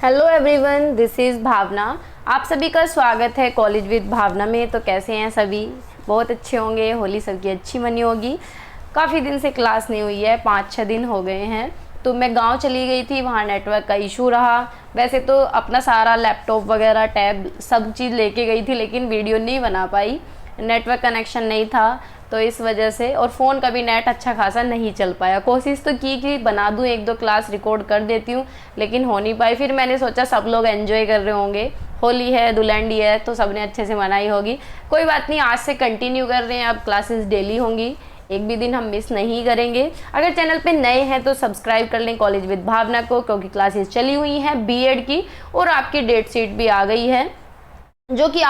Hello everyone, this is भावना। आप सभी का स्वागत है कॉलेज विद भावना में। तो कैसे हैं सभी? बहुत अच्छे होंगे। होली सबकी अच्छी मनी होगी। काफ़ी दिन से क्लास नहीं हुई है, 5-6 दिन हो गए हैं। तो मैं गांव चली गई थी, वहाँ नेटवर्क का इशू रहा। वैसे तो अपना सारा लैपटॉप वगैरह टैब सब चीज़ लेके गई थी, लेकिन वीडियो नहीं बना पाई, नेटवर्क कनेक्शन नहीं था। तो इस वजह से, और फ़ोन का भी नेट अच्छा खासा नहीं चल पाया। कोशिश तो की कि बना दूं, 1-2 क्लास रिकॉर्ड कर देती हूँ, लेकिन हो नहीं पाई। फिर मैंने सोचा सब लोग एंजॉय कर रहे होंगे, होली है, धुलंडी है, तो सबने अच्छे से मनाई होगी। कोई बात नहीं, आज से कंटिन्यू कर रहे हैं। अब क्लासेस डेली होंगी, एक भी दिन हम मिस नहीं करेंगे। अगर चैनल पे नए हैं तो सब्सक्राइब कर लें कॉलेज विद भावना को, क्योंकि क्लासेस चली हुई हैं बीएड की, और आपकी डेट शीट भी आ गई है, जो कि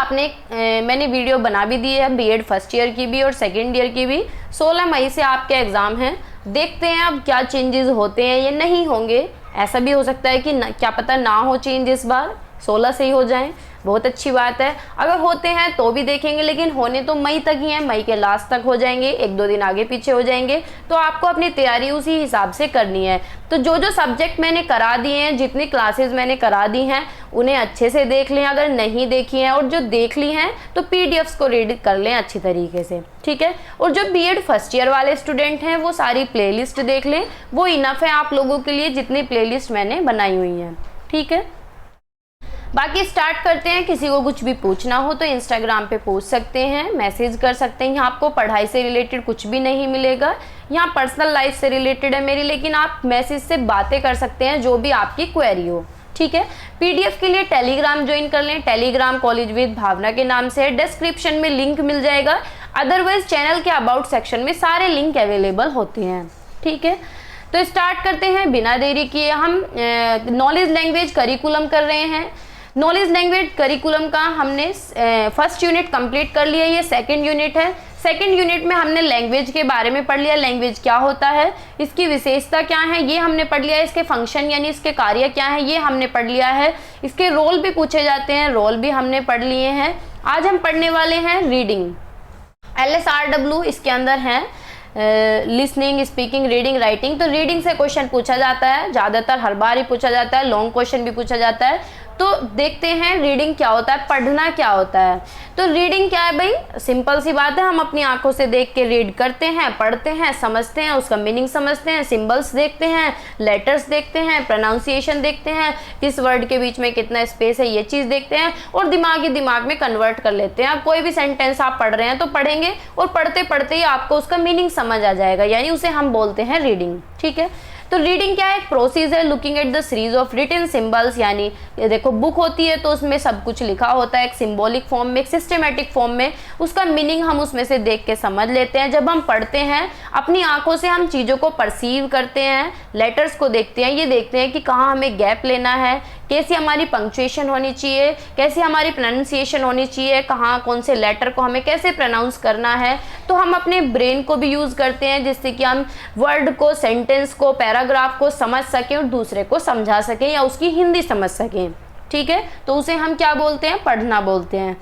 मैंने वीडियो बना भी दी है, बीएड फर्स्ट ईयर की भी और सेकेंड ईयर की भी। 16 मई से आपके एग्ज़ाम हैं। देखते हैं अब क्या चेंजेस होते हैं या नहीं होंगे। ऐसा भी हो सकता है कि क्या पता ना हो चेंज, इस बार 16 से ही हो जाएं, बहुत अच्छी बात है। अगर होते हैं तो भी देखेंगे, लेकिन होने तो मई तक ही हैं, मई के लास्ट तक हो जाएंगे, 1-2 दिन आगे पीछे हो जाएंगे। तो आपको अपनी तैयारी उसी हिसाब से करनी है। तो जो जो सब्जेक्ट मैंने करा दिए हैं, जितनी क्लासेस मैंने करा दी हैं, उन्हें अच्छे से देख लें अगर नहीं देखी हैं, और जो देख ली हैं तो पीडीएफ्स को रीड कर लें अच्छी तरीके से, ठीक है। और जो बीएड फर्स्ट ईयर वाले स्टूडेंट हैं वो सारी प्लेलिस्ट देख लें, वो इनफ है आप लोगों के लिए, जितनी प्लेलिस्ट मैंने बनाई हुई हैं, ठीक है। बाकी स्टार्ट करते हैं। किसी को कुछ भी पूछना हो तो इंस्टाग्राम पे पूछ सकते हैं, मैसेज कर सकते हैं। यहाँ आपको पढ़ाई से रिलेटेड कुछ भी नहीं मिलेगा, यहाँ पर्सनल लाइफ से रिलेटेड है मेरी, लेकिन आप मैसेज से बातें कर सकते हैं जो भी आपकी क्वेरी हो, ठीक है। पीडीएफ के लिए टेलीग्राम ज्वाइन कर लें। टेलीग्राम कॉलेज विद भावना के नाम से है, डिस्क्रिप्शन में लिंक मिल जाएगा। अदरवाइज चैनल के अबाउट सेक्शन में सारे लिंक अवेलेबल होते हैं, ठीक है। तो स्टार्ट करते हैं बिना देरी किए। हम नॉलेज लैंग्वेज करिकुलम कर रहे हैं। नॉलेज लैंग्वेज करिकुलम का हमने फर्स्ट यूनिट कंप्लीट कर लिया, ये सेकंड यूनिट है। सेकंड यूनिट में हमने लैंग्वेज के बारे में पढ़ लिया, लैंग्वेज क्या होता है, इसकी विशेषता क्या है ये हमने पढ़ लिया है, इसके फंक्शन यानी इसके कार्य क्या है ये हमने पढ़ लिया है, इसके रोल भी पूछे जाते हैं, रोल भी हमने पढ़ लिए हैं। आज हम पढ़ने वाले हैं रीडिंग। LSRW इसके अंदर है, लिसनिंग, स्पीकिंग, रीडिंग, राइटिंग। तो रीडिंग से क्वेश्चन पूछा जाता है, ज़्यादातर हर बार ही पूछा जाता है, लॉन्ग क्वेश्चन भी पूछा जाता है। तो देखते हैं रीडिंग क्या होता है, पढ़ना क्या होता है। तो रीडिंग क्या है भाई, सिंपल सी बात है, हम अपनी आंखों से देख के रीड करते हैं, पढ़ते हैं, समझते हैं, उसका मीनिंग समझते हैं, सिंबल्स देखते हैं, लेटर्स देखते हैं, प्रोनाउंसिएशन देखते हैं, किस वर्ड के बीच में कितना स्पेस है ये चीज़ देखते हैं, और दिमाग में कन्वर्ट कर लेते हैं। अब कोई भी सेंटेंस आप पढ़ रहे हैं तो पढ़ेंगे, और पढ़ते पढ़ते ही आपको उसका मीनिंग समझ आ जाएगा, यानी उसे हम बोलते हैं रीडिंग, ठीक है। तो रीडिंग क्या है, एक प्रोसेस है looking at the series of written symbols, यानी ये देखो बुक होती है तो उसमें सब कुछ लिखा होता है एक सिंबॉलिक फॉर्म में, एक सिस्टमेटिक फॉर्म में, उसका मीनिंग हम उसमें से देख के समझ लेते हैं। जब हम पढ़ते हैं अपनी आंखों से हम चीज़ों को परसीव करते हैं, लेटर्स को देखते हैं, ये देखते हैं कि कहाँ हमें गैप लेना है, कैसी हमारी पंक्चुएशन होनी चाहिए, कैसी हमारी प्रोनाउंसिएशन होनी चाहिए, कहाँ कौन से लेटर को हमें कैसे प्रोनाउंस करना है। तो हम अपने ब्रेन को भी यूज़ करते हैं, जिससे कि हम वर्ड को, सेंटेंस को, पैराग्राफ को समझ सकें और दूसरे को समझा सकें या उसकी हिंदी समझ सकें, ठीक है। तो उसे हम क्या बोलते हैं, पढ़ना बोलते हैं।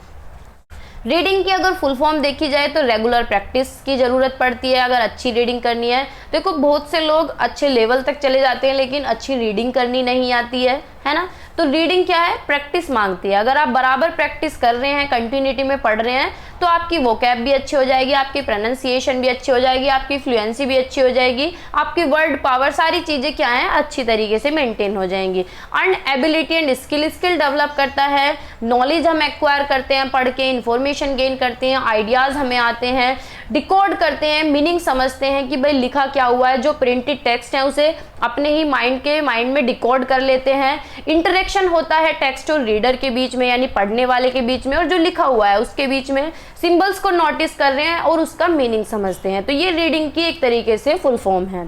रीडिंग की अगर फुल फॉर्म देखी जाए तो रेगुलर प्रैक्टिस की ज़रूरत पड़ती है अगर अच्छी रीडिंग करनी है। देखो बहुत से लोग अच्छे लेवल तक चले जाते हैं लेकिन अच्छी रीडिंग करनी नहीं आती है ना। तो रीडिंग क्या है, प्रैक्टिस मांगती है। अगर आप बराबर प्रैक्टिस कर रहे हैं, कंटिन्यूटी में पढ़ रहे हैं, तो आपकी वोकैब भी अच्छी हो जाएगी, आपकी प्रोनाउंसिएशन भी अच्छी हो जाएगी, आपकी फ्लुएंसी भी अच्छी हो जाएगी, आपकी वर्ड पावर, सारी चीज़ें क्या हैं, अच्छी तरीके से मेंटेन हो जाएंगी। Earn ability and skill develop करता है, नॉलेज हम एक्वायर करते हैं पढ़ के, इंफॉर्मेशन गेन करते हैं, आइडियाज़ हमें आते हैं, डिकोड करते हैं, मीनिंग समझते हैं कि भाई लिखा क्या हुआ है, जो प्रिंटेड टेक्स्ट है उसे अपने ही माइंड में डिकोड कर लेते हैं। इंटरेक्शन होता है टेक्स्ट और रीडर के बीच में, यानी पढ़ने वाले के बीच में और जो लिखा हुआ है उसके बीच में, सिंबल्स को नोटिस कर रहे हैं और उसका मीनिंग समझते हैं। तो ये रीडिंग की एक तरीके से फुल फॉर्म है।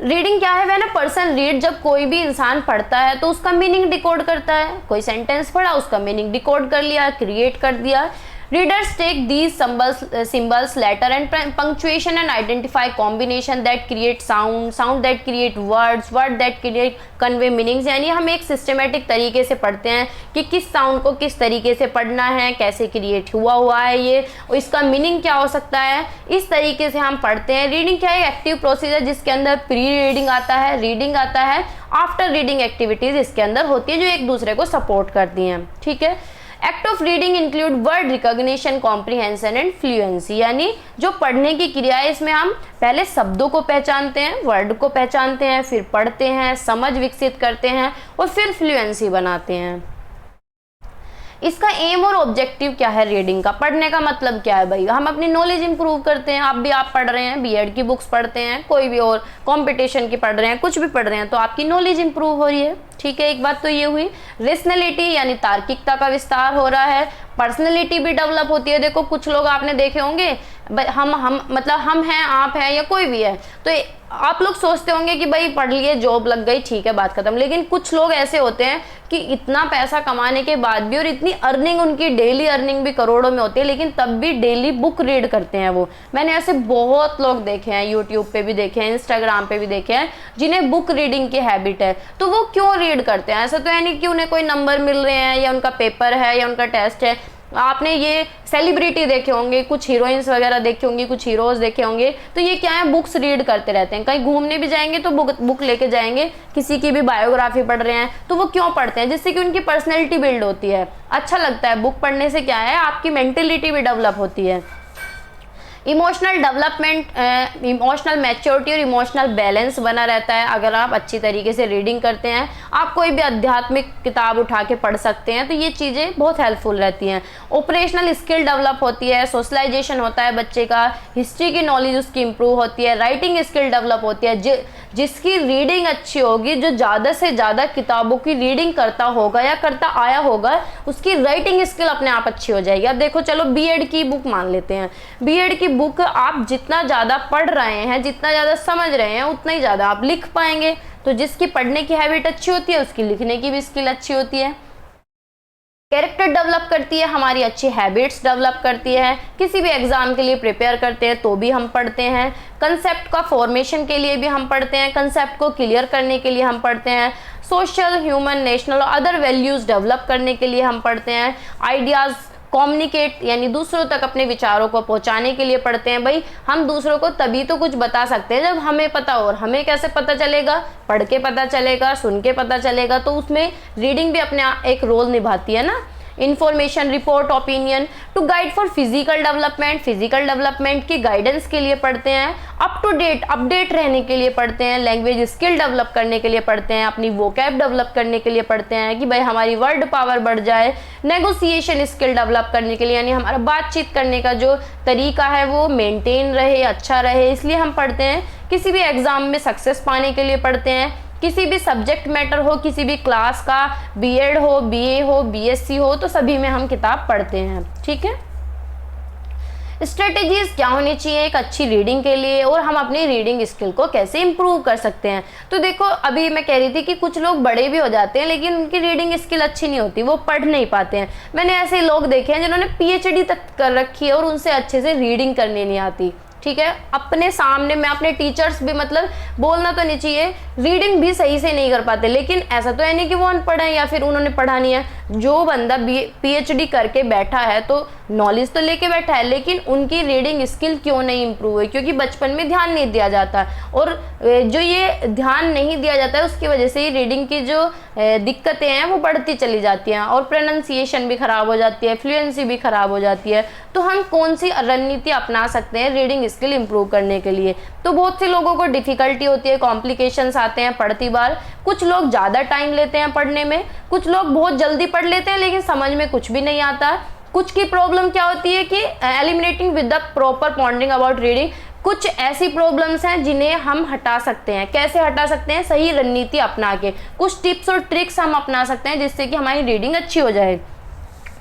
रीडिंग क्या है, वह ना पर्सन रीड, जब कोई भी इंसान पढ़ता है तो उसका मीनिंग डिकोड करता है। कोई सेंटेंस पढ़ा, उसका मीनिंग डिकोड कर लिया, क्रिएट कर दिया। Readers take these symbols, letter and punctuation and identify combination that create sound that create word that create convey meanings। यानी हम एक सिस्टमेटिक तरीके से पढ़ते हैं कि किस साउंड को किस तरीके से पढ़ना है, कैसे क्रिएट हुआ है ये, और इसका मीनिंग क्या हो सकता है, इस तरीके से हम पढ़ते हैं। रीडिंग क्या है? एक्टिव प्रोसेस है जिसके अंदर प्री रीडिंग आता है, रीडिंग आता है, आफ्टर रीडिंग एक्टिविटीज इसके अंदर होती है जो एक दूसरे को सपोर्ट करती हैं। ठीक है। Act of reading include word recognition, comprehension and fluency. यानी जो पढ़ने की क्रिया है इसमें हम पहले शब्दों को पहचानते हैं, वर्ड को पहचानते हैं, फिर पढ़ते हैं, समझ विकसित करते हैं और फिर फ्लुएंसी बनाते हैं। इसका एम और ऑब्जेक्टिव क्या है रीडिंग का? पढ़ने का मतलब क्या है भाई? हम अपनी नॉलेज इंप्रूव करते हैं। आप पढ़ रहे हैं, बीएड की बुक्स पढ़ते हैं, कोई भी और कंपटीशन की पढ़ रहे हैं, कुछ भी पढ़ रहे हैं तो आपकी नॉलेज इंप्रूव हो रही है। ठीक है, एक बात तो ये हुई। रेशनैलिटी यानी तार्किकता का विस्तार हो रहा है, पर्सनैलिटी भी डेवलप होती है। देखो कुछ लोग आपने देखे होंगे, हम मतलब हम हैं, आप हैं या कोई भी है, तो आप लोग सोचते होंगे कि भाई पढ़ लिए, जॉब लग गई, ठीक है, बात खत्म। लेकिन कुछ लोग ऐसे होते हैं कि इतना पैसा कमाने के बाद भी, और इतनी अर्निंग, उनकी डेली अर्निंग भी करोड़ों में होती है, लेकिन तब भी डेली बुक रीड करते हैं वो। मैंने ऐसे बहुत लोग देखे हैं, यूट्यूब पे भी देखे हैं, इंस्टाग्राम पे भी देखे हैं, जिन्हें बुक रीडिंग की हैबिट है। तो वो क्यों रीड करते हैं? ऐसा तो है नहीं कि उन्हें कोई नंबर मिल रहे हैं या उनका पेपर है या उनका टेस्ट है। आपने ये सेलिब्रिटी देखे होंगे, कुछ हीरोइंस वगैरह देखे होंगे, कुछ हीरोज देखे होंगे, तो ये क्या है, बुक्स रीड करते रहते हैं। कहीं घूमने भी जाएंगे तो बुक लेके जाएंगे, किसी की भी बायोग्राफी पढ़ रहे हैं तो वो क्यों पढ़ते हैं? जिससे कि उनकी पर्सनैलिटी बिल्ड होती है, अच्छा लगता है। बुक पढ़ने से क्या है, आपकी मेंटेलिटी भी डेवलप होती है। इमोशनल डेवलपमेंट, इमोशनल मैच्योरिटी और इमोशनल बैलेंस बना रहता है अगर आप अच्छी तरीके से रीडिंग करते हैं। आप कोई भी आध्यात्मिक किताब उठा के पढ़ सकते हैं, तो ये चीज़ें बहुत हेल्पफुल रहती हैं। ऑपरेशनल स्किल डेवलप होती है, सोशलाइजेशन होता है बच्चे का, हिस्ट्री की नॉलेज उसकी इंप्रूव होती है, राइटिंग स्किल डेवलप होती है। जिसकी रीडिंग अच्छी होगी, जो ज़्यादा से ज़्यादा किताबों की रीडिंग करता होगा या करता आया होगा, उसकी राइटिंग स्किल अपने आप अच्छी हो जाएगी। अब देखो, चलो बीएड की बुक मान लेते हैं। बीएड की बुक आप जितना ज़्यादा पढ़ रहे हैं, जितना ज़्यादा समझ रहे हैं, उतना ही ज़्यादा आप लिख पाएंगे। तो जिसकी पढ़ने की हैबिट अच्छी होती है, उसकी लिखने की भी स्किल अच्छी होती है। कैरेक्टर डेवलप करती है, हमारी अच्छी हैबिट्स डेवलप करती है। किसी भी एग्जाम के लिए प्रिपेयर करते हैं तो भी हम पढ़ते हैं। कंसेप्ट का फॉर्मेशन के लिए भी हम पढ़ते हैं, कंसेप्ट को क्लियर करने के लिए हम पढ़ते हैं। सोशल, ह्यूमन, नेशनल और अदर वैल्यूज़ डेवलप करने के लिए हम पढ़ते हैं। आइडियाज़ कम्युनिकेट यानी दूसरों तक अपने विचारों को पहुंचाने के लिए पढ़ते हैं। भाई हम दूसरों को तभी तो कुछ बता सकते हैं जब हमें पता हो, और हमें कैसे पता चलेगा? पढ़ के पता चलेगा, सुन के पता चलेगा। तो उसमें रीडिंग भी अपने एक रोल निभाती है ना। Information, report, opinion to guide for physical development, physical development की गाइडेंस के लिए पढ़ते हैं। अप टू डेट, अपडेट रहने के लिए पढ़ते हैं। लैंग्वेज स्किल डेवलप करने के लिए पढ़ते हैं। अपनी वोकैब डेवलप करने के लिए पढ़ते हैं कि भाई हमारी वर्ड पावर बढ़ जाए। नेगोशिएशन स्किल डेवलप करने के लिए, यानी हमारा बातचीत करने का जो तरीका है वो मेंटेन रहे, अच्छा रहे, इसलिए हम पढ़ते हैं। किसी भी एग्जाम में सक्सेस पाने के लिए पढ़ते हैं। किसी भी सब्जेक्ट मैटर हो, किसी भी क्लास का, बीएड हो, बीए हो, बीएससी हो, तो सभी में हम किताब पढ़ते हैं। ठीक है। स्ट्रेटेजीज क्या होनी चाहिए एक अच्छी रीडिंग के लिए, और हम अपनी रीडिंग स्किल को कैसे इंप्रूव कर सकते हैं? तो देखो, अभी मैं कह रही थी कि कुछ लोग बड़े भी हो जाते हैं लेकिन उनकी रीडिंग स्किल अच्छी नहीं होती, वो पढ़ नहीं पाते हैं। मैंने ऐसे लोग देखे हैं जिन्होंने पीएचडी तक कर रखी है और उनसे अच्छे से रीडिंग करनी नहीं आती। ठीक है। अपने सामने मैं अपने टीचर्स भी, मतलब बोलना तो नहीं चाहिए, रीडिंग भी सही से नहीं कर पाते। लेकिन ऐसा तो है नहीं कि वो अनपढ़ है या फिर उन्होंने पढ़ा नहीं है। जो बंदा पीएचडी करके बैठा है तो नॉलेज तो लेके बैठा है, लेकिन उनकी रीडिंग स्किल क्यों नहीं इंप्रूव हुई? क्योंकि बचपन में ध्यान नहीं दिया जाता, और जो ये ध्यान नहीं दिया जाता है उसकी वजह से ही रीडिंग की जो दिक्कतें हैं वो बढ़ती चली जाती हैं, और प्रोनाउंसिएशन भी खराब हो जाती है, फ्लुएंसी भी खराब हो जाती है। तो हम कौन सी रणनीति अपना सकते हैं रीडिंग स्किल इंप्रूव करने के लिए? तो बहुत से लोगों को डिफिकल्टी होती है, कॉम्प्लिकेशंस आते हैं पढ़ती बार। कुछ लोग ज़्यादा टाइम लेते हैं पढ़ने में, कुछ लोग बहुत जल्दी पढ़ लेते हैं लेकिन समझ में कुछ भी नहीं आता। कुछ की प्रॉब्लम क्या होती है कि eliminating with the proper पॉन्डिंग about reading. कुछ ऐसी प्रॉब्लम्स हैं जिन्हें हम हटा सकते हैं। कैसे हटा सकते हैं? सही रणनीति अपना के, कुछ टिप्स और ट्रिक्स हम अपना सकते हैं जिससे कि हमारी रीडिंग अच्छी हो जाए।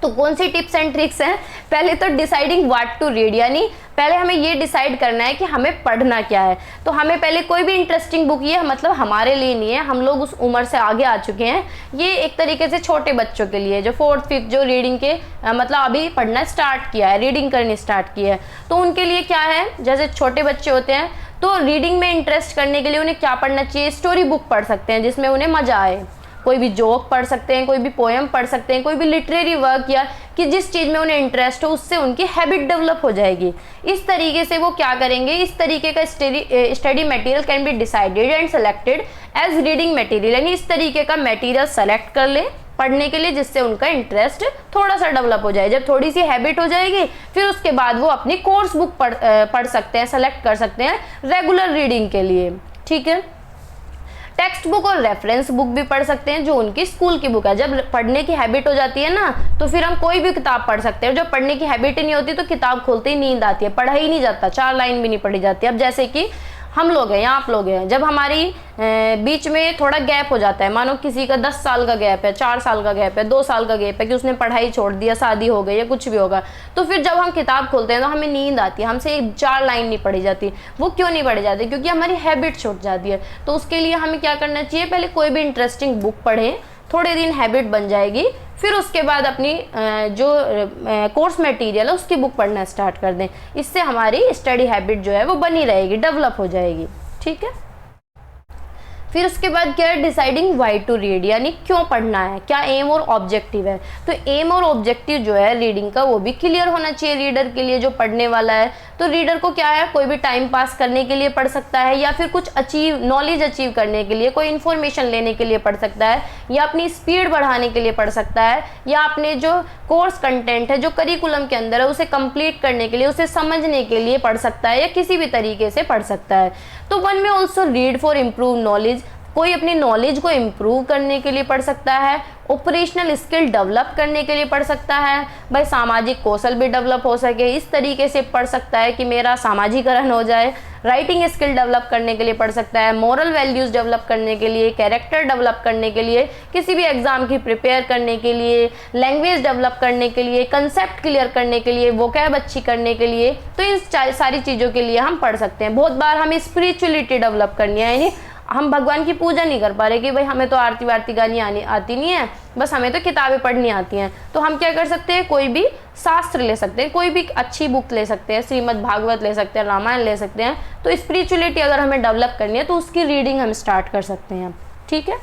तो कौन सी टिप्स एंड ट्रिक्स हैं? पहले तो डिसाइडिंग व्हाट टू रीड, यानी पहले हमें ये डिसाइड करना है कि हमें पढ़ना क्या है। तो हमें पहले कोई भी इंटरेस्टिंग बुक, ये मतलब हमारे लिए नहीं है, हम लोग उस उम्र से आगे आ चुके हैं, ये एक तरीके से छोटे बच्चों के लिए जो 4th 5th जो रीडिंग के मतलब अभी पढ़ना स्टार्ट किया है, रीडिंग करनी स्टार्ट की है, तो उनके लिए क्या है, जैसे छोटे बच्चे होते हैं तो रीडिंग में इंटरेस्ट करने के लिए उन्हें क्या पढ़ना चाहिए, स्टोरी बुक पढ़ सकते हैं जिसमें उन्हें मजा आए, कोई भी जोक पढ़ सकते हैं, कोई भी पोएम पढ़ सकते हैं, कोई भी लिटरेरी वर्क, या कि जिस चीज़ में उन्हें इंटरेस्ट हो उससे उनकी हैबिट डेवलप हो जाएगी। इस तरीके से वो क्या करेंगे, इस तरीके का study material can be decided and selected as reading material, यानी इस तरीके का मटेरियल सेलेक्ट कर ले पढ़ने के लिए जिससे उनका इंटरेस्ट थोड़ा सा डेवलप हो जाए। जब थोड़ी सी हैबिट हो जाएगी फिर उसके बाद वो अपनी कोर्स बुक पढ़ सकते हैं, सेलेक्ट कर सकते हैं रेगुलर रीडिंग के लिए। ठीक है, टेक्स्ट बुक और रेफरेंस बुक भी पढ़ सकते हैं जो उनकी स्कूल की बुक है। जब पढ़ने की हैबिट हो जाती है ना तो फिर हम कोई भी किताब पढ़ सकते हैं। जब पढ़ने की हैबिट ही नहीं होती तो किताब खोलते ही नींद आती है, पढ़ा ही नहीं जाता, 4 लाइन भी नहीं पढ़ी जाती। अब जैसे कि हम लोग हैं या आप लोग हैं, जब हमारी बीच में थोड़ा गैप हो जाता है, मानो किसी का 10 साल का गैप है, 4 साल का गैप है, 2 साल का गैप है कि उसने पढ़ाई छोड़ दिया, शादी हो गई या कुछ भी होगा, तो फिर जब हम किताब खोलते हैं तो हमें नींद आती है, हमसे 4 लाइन नहीं पढ़ी जाती। वो क्यों नहीं पढ़ी जाती? क्योंकि हमारी हैबिट छूट जाती है। तो उसके लिए हमें क्या करना चाहिए, पहले कोई भी इंटरेस्टिंग बुक पढ़ें, थोड़े दिन हैबिट बन जाएगी, फिर उसके बाद अपनी जो कोर्स मटेरियल है उसकी बुक पढ़ना स्टार्ट कर दें। इससे हमारी स्टडी हैबिट जो है वो बनी रहेगी, डेवलप हो जाएगी। ठीक है, फिर उसके बाद क्या है, डिसाइडिंग व्हाई टू रीड, यानी क्यों पढ़ना है, क्या एम और ऑब्जेक्टिव है। तो एम और ऑब्जेक्टिव जो है रीडिंग का वो भी क्लियर होना चाहिए रीडर के लिए जो पढ़ने वाला है। तो रीडर को क्या है, कोई भी टाइम पास करने के लिए पढ़ सकता है, या फिर कुछ नॉलेज अचीव करने के लिए, कोई इन्फॉर्मेशन लेने के लिए पढ़ सकता है, या अपनी स्पीड बढ़ाने के लिए पढ़ सकता है, या अपने जो कोर्स कंटेंट है जो करिकुलम के अंदर है उसे कंप्लीट करने के लिए, उसे समझने के लिए पढ़ सकता है, या किसी भी तरीके से पढ़ सकता है। तो वन में also read for improve knowledge, कोई अपनी नॉलेज को इम्प्रूव करने के लिए पढ़ सकता है, ऑपरेशनल स्किल डेवलप करने के लिए पढ़ सकता है, भाई सामाजिक कौशल भी डेवलप हो सके इस तरीके से पढ़ सकता है कि मेरा सामाजिकरण हो जाए, राइटिंग स्किल डेवलप करने के लिए पढ़ सकता है, मोरल वैल्यूज़ डेवलप करने के लिए, कैरेक्टर डेवलप करने के लिए, किसी भी एग्जाम की प्रिपेयर करने के लिए, लैंग्वेज डेवलप करने के लिए, कंसेप्ट क्लियर करने के लिए, वोकैब अच्छी करने के लिए। तो इन सारी चीज़ों के लिए हम पढ़ सकते हैं। बहुत बार हमें स्पिरिचुअलिटी डेवलप करनी है, यानी हम भगवान की पूजा नहीं कर पा रहे कि भाई हमें तो आरती वारती गानी आती नहीं है, बस हमें तो किताबें पढ़नी आती हैं। तो हम क्या कर सकते हैं, कोई भी शास्त्र ले सकते हैं, कोई भी अच्छी बुक ले सकते हैं, श्रीमद् भागवत ले सकते हैं, रामायण ले सकते हैं। तो स्पिरिचुअलिटी अगर हमें डेवलप करनी है तो उसकी रीडिंग हम स्टार्ट कर सकते हैं। ठीक है,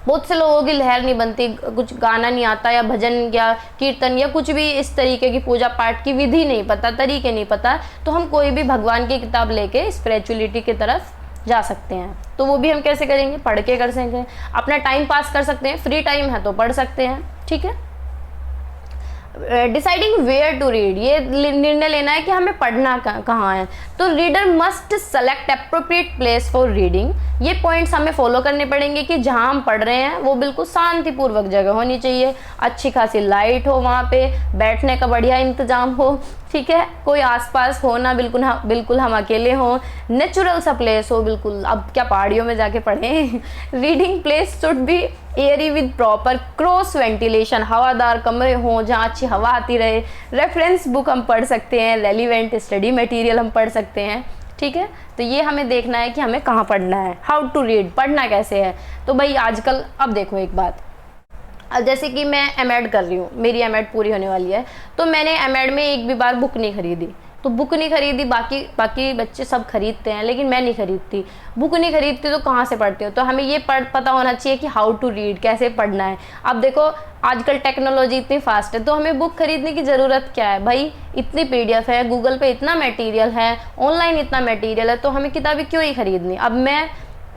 बहुत से लोगों की लहर नहीं बनती, कुछ गाना नहीं आता या भजन या कीर्तन या कुछ भी इस तरीके की पूजा पाठ की विधि नहीं पता, तरीके नहीं पता, तो हम कोई भी भगवान की किताब लेके स्पिरिचुअलिटी की तरफ जा सकते हैं। तो वो भी हम कैसे करेंगे, पढ़ के कर सकते हैं, अपना टाइम पास कर सकते हैं, फ्री टाइम है तो पढ़ सकते हैं। ठीक है, डिसाइडिंग वेयर टू रीड, ये निर्णय लेना है कि हमें पढ़ना कहाँ है। तो reader must select appropriate place for reading, ये पॉइंट्स हमें फॉलो करने पड़ेंगे कि जहाँ हम पढ़ रहे हैं वो बिल्कुल शांतिपूर्वक जगह होनी चाहिए, अच्छी खासी लाइट हो, वहाँ पे बैठने का बढ़िया इंतजाम हो। ठीक है, कोई आसपास हो ना, बिल्कुल हम अकेले हों, नेचुरल सा प्लेस हो बिल्कुल। अब क्या पहाड़ियों में जाके पढ़ें। Reading place should be Airy with proper cross ventilation, हवादार कमरे हों जहाँ अच्छी हवा आती रहे। रेफरेंस बुक हम पढ़ सकते हैं, रेलिवेंट स्टडी मटेरियल हम पढ़ सकते हैं। ठीक है, तो ये हमें देखना है कि हमें कहाँ पढ़ना है, हाउ टू रीड, पढ़ना कैसे है। तो भाई आजकल अब देखो एक बात, अब जैसे कि मैं एमएड कर रही हूँ, मेरी एमएड पूरी होने वाली है, तो मैंने एमएड में एक भी बार बुक नहीं खरीदी। तो बुक नहीं खरीदी, बाकी बच्चे सब खरीदते हैं लेकिन मैं नहीं खरीदती। बुक नहीं खरीदती तो कहाँ से पढ़ते हो? तो हमें ये पता होना चाहिए कि हाउ टू रीड, कैसे पढ़ना है। अब देखो आजकल टेक्नोलॉजी इतनी फास्ट है तो हमें बुक खरीदने की ज़रूरत क्या है भाई, इतनी पीडीएफ है, गूगल पे इतना मटेरियल है, ऑनलाइन इतना मटेरियल है, तो हमें किताबें क्यों ही खरीदनी। अब मैं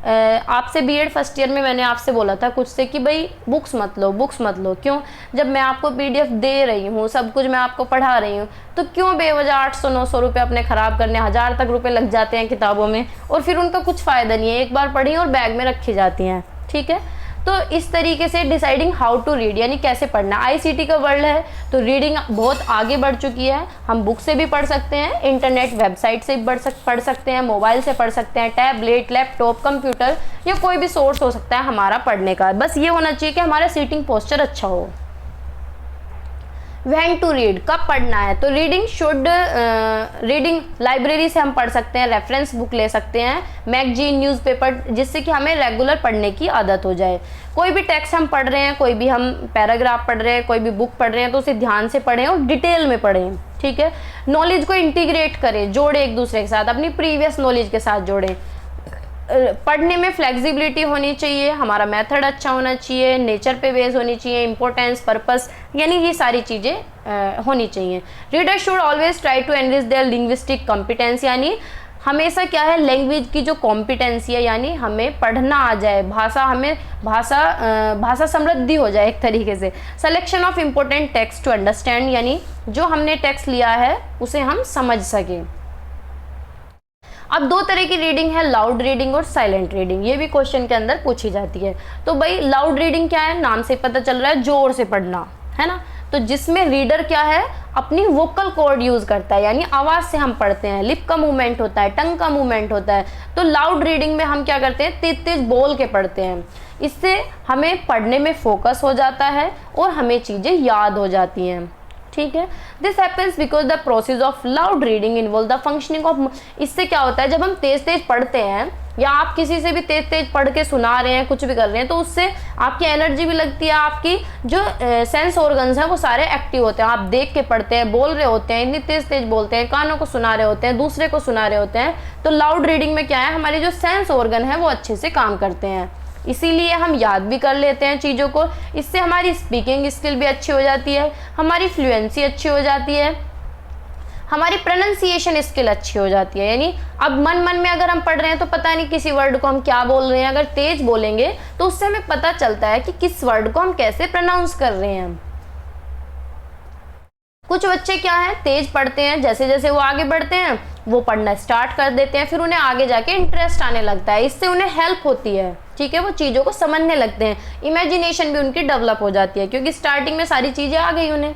आपसे बीएड फर्स्ट ईयर में मैंने आपसे बोला था कुछ से कि भाई बुक्स मत लो। क्यों? जब मैं आपको पीडीएफ दे रही हूँ, सब कुछ मैं आपको पढ़ा रही हूँ, तो क्यों बेवजह 800-900 रुपये अपने ख़राब करने, 1000 तक रुपये लग जाते हैं किताबों में और फिर उनका कुछ फ़ायदा नहीं है, एक बार पढ़ी और बैग में रखी जाती हैं। ठीक है, तो इस तरीके से डिसाइडिंग हाउ टू रीड, यानी कैसे पढ़ना। आईसीटी का वर्ल्ड है तो रीडिंग बहुत आगे बढ़ चुकी है, हम बुक से भी पढ़ सकते हैं, इंटरनेट वेबसाइट से भी पढ़ सकते हैं, मोबाइल से पढ़ सकते हैं, टैबलेट, लैपटॉप, कंप्यूटर या कोई भी सोर्स हो सकता है हमारा पढ़ने का। बस ये होना चाहिए कि हमारा सीटिंग पोस्चर अच्छा हो। व्हेन टू रीड, कब पढ़ना है। तो रीडिंग शुड, रीडिंग लाइब्रेरी से हम पढ़ सकते हैं, रेफरेंस बुक ले सकते हैं, मैगजीन, न्यूज़पेपर, जिससे कि हमें रेगुलर पढ़ने की आदत हो जाए। कोई भी टेक्स्ट हम पढ़ रहे हैं, कोई भी हम पैराग्राफ पढ़ रहे हैं, कोई भी बुक पढ़ रहे हैं, तो उसे ध्यान से पढ़ें और डिटेल में पढ़ें, ठीक है। नॉलेज को इंटीग्रेट करें, जोड़ें एक दूसरे के साथ, अपनी प्रीवियस नॉलेज के साथ जोड़ें। पढ़ने में फ्लेक्सिबिलिटी होनी चाहिए, हमारा मेथड अच्छा होना चाहिए, नेचर पे बेस होनी चाहिए, इंपॉर्टेंस, पर्पस, यानी ये सारी चीज़ें होनी चाहिए। Reader should always try to enrich their linguistic competence, यानी हमेशा क्या है, लैंग्वेज की जो कॉम्पिटेंसी है, यानी हमें पढ़ना आ जाए, भाषा, हमें भाषा समृद्धि हो जाए एक तरीके से। Selection of important text to understand, यानी जो हमने टेक्स्ट लिया है उसे हम समझ सकें। अब दो तरह की रीडिंग है, लाउड रीडिंग और साइलेंट रीडिंग, ये भी क्वेश्चन के अंदर पूछी जाती है। तो भाई लाउड रीडिंग क्या है, नाम से पता चल रहा है जोर से पढ़ना, है ना। तो जिसमें रीडर क्या है, अपनी वोकल कॉर्ड यूज करता है, यानी आवाज से हम पढ़ते हैं, लिप का मूवमेंट होता है, टंग का मूवमेंट होता है। तो लाउड रीडिंग में हम क्या करते हैं, तेज तेज बोल के पढ़ते हैं। इससे हमें पढ़ने में फोकस हो जाता है और हमें चीजें याद हो जाती हैं, ठीक है। This happens because the process of loud reading involve the functioning of, इससे क्या होता है, जब हम तेज तेज पढ़ते हैं या आप किसी से भी तेज तेज पढ़ के सुना रहे हैं, कुछ भी कर रहे हैं, तो उससे आपकी एनर्जी भी लगती है, आपकी जो सेंस ऑर्गन्स हैं वो सारे एक्टिव होते हैं। आप देख के पढ़ते हैं, बोल रहे होते हैं, इतनी तेज तेज बोलते हैं, कानों को सुना रहे होते हैं, दूसरे को सुना रहे होते हैं। तो लाउड रीडिंग में क्या है, हमारे जो सेंस ऑर्गन है वो अच्छे से काम करते हैं, इसीलिए हम याद भी कर लेते हैं चीज़ों को। इससे हमारी स्पीकिंग स्किल भी अच्छी हो जाती है, हमारी फ्लुएंसी अच्छी हो जाती है, हमारी प्रोनाउंसिएशन स्किल अच्छी हो जाती है। यानी अब मन में अगर हम पढ़ रहे हैं तो पता नहीं किसी वर्ड को हम क्या बोल रहे हैं, अगर तेज बोलेंगे तो उससे हमें पता चलता है कि किस वर्ड को हम कैसे प्रोनाउंस कर रहे हैं। कुछ बच्चे क्या है, तेज पढ़ते हैं, जैसे जैसे वो आगे बढ़ते हैं वो पढ़ना स्टार्ट कर देते हैं, फिर उन्हें आगे जाके इंटरेस्ट आने लगता है, इससे उन्हें हेल्प होती है, ठीक है, वो चीज़ों को समझने लगते हैं, इमेजिनेशन भी उनकी डेवलप हो जाती है, क्योंकि स्टार्टिंग में सारी चीज़ें आ गई उन्हें।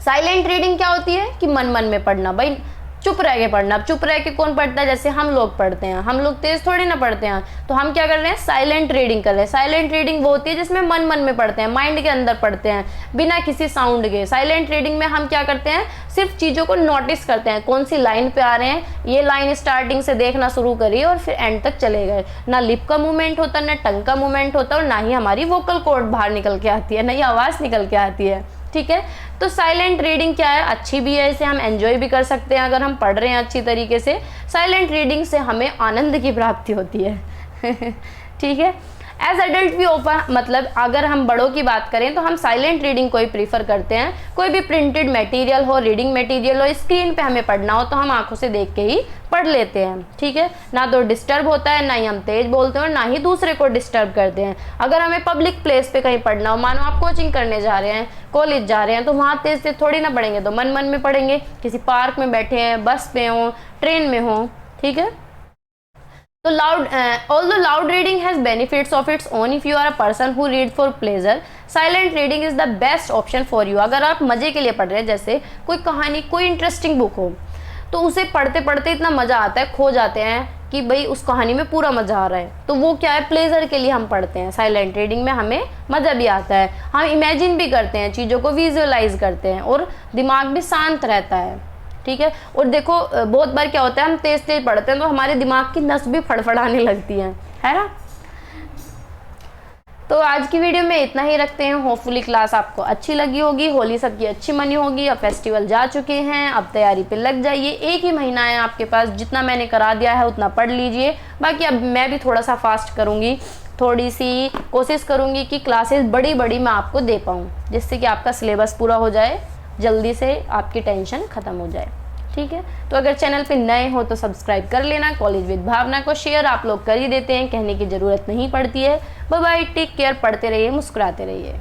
साइलेंट रीडिंग क्या होती है कि मन में पढ़ना, भाई चुप रह के पढ़ना। अब चुप रह के कौन पढ़ता है, जैसे हम लोग पढ़ते हैं, हम लोग तेज थोड़ी ना पढ़ते हैं, तो हम क्या कर रहे हैं, साइलेंट रीडिंग कर रहे हैं। साइलेंट रीडिंग वो होती है जिसमें मन में पढ़ते हैं, माइंड के अंदर पढ़ते हैं, बिना किसी साउंड के। साइलेंट रीडिंग में हम क्या करते हैं, सिर्फ चीज़ों को नोटिस करते हैं, कौन सी लाइन पे आ रहे हैं, ये लाइन स्टार्टिंग से देखना शुरू करिए और फिर एंड तक चले गए। ना लिप का मूवमेंट होता, ना टंग का मूवमेंट होता, और ना ही हमारी वोकल कॉर्ड बाहर निकल के आती है, ना ही आवाज़ निकल के आती है, ठीक है। तो साइलेंट रीडिंग क्या है, अच्छी भी है, इसे हम एंजॉय भी कर सकते हैं अगर हम पढ़ रहे हैं अच्छी तरीके से। साइलेंट रीडिंग से हमें आनंद की प्राप्ति होती है ठीक है। एज अडल्ट भी ऑफर, मतलब अगर हम बड़ों की बात करें तो हम साइलेंट रीडिंग को ही प्रीफर करते हैं। कोई भी प्रिंटेड मटेरियल हो, रीडिंग मटेरियल हो, स्क्रीन पे हमें पढ़ना हो तो हम आंखों से देख के ही पढ़ लेते हैं, ठीक है। ना तो डिस्टर्ब होता है, ना ही हम तेज बोलते हैं और ना ही दूसरे को डिस्टर्ब करते हैं। अगर हमें पब्लिक प्लेस पे कहीं पढ़ना हो, मानो आप कोचिंग करने जा रहे हैं, कॉलेज जा रहे हैं, तो वहाँ तेज तेज थोड़ी ना पढ़ेंगे, तो मन में पढ़ेंगे, किसी पार्क में बैठे हैं, बस पे हो, ट्रेन में हो, ठीक है। तो although loud reading has benefits of its own, if you are a person who read for pleasure, silent reading is the best option for you। अगर आप मजे के लिए पढ़ रहे हैं, जैसे कोई कहानी, कोई इंटरेस्टिंग बुक हो, तो उसे पढ़ते पढ़ते इतना मजा आता है, खो जाते हैं कि भाई उस कहानी में पूरा मजा आ रहा है, तो वो क्या है, प्लेजर के लिए हम पढ़ते हैं। साइलेंट रीडिंग में हमें मजा भी आता है, हम इमेजिन भी करते हैं, चीज़ों को विजुअलाइज करते हैं और दिमाग भी शांत रहता है, ठीक है। और देखो बहुत बार क्या होता है, हम तेज तेज पढ़ते हैं तो हमारे दिमाग की नस भी फड़फड़ाने लगती है ना। तो आज की वीडियो में इतना ही रखते हैं। होपफुली क्लास आपको अच्छी लगी होगी, होली सबकी अच्छी मनी होगी। अब फेस्टिवल जा चुके हैं, अब तैयारी पे लग जाइए। एक ही महीना है आपके पास, जितना मैंने करा दिया है उतना पढ़ लीजिए। बाकी अब मैं भी थोड़ा सा फास्ट करूँगी, थोड़ी सी कोशिश करूँगी कि क्लासेस बड़ी मैं आपको दे पाऊँ, जिससे कि आपका सिलेबस पूरा हो जाए, जल्दी से आपकी टेंशन ख़त्म हो जाए, ठीक है। तो अगर चैनल पे नए हो तो सब्सक्राइब कर लेना। कॉलेज विद भावना को शेयर आप लोग कर ही देते हैं, कहने की ज़रूरत नहीं पड़ती है। बाय बाय, टेक केयर, पढ़ते रहिए, मुस्कुराते रहिए।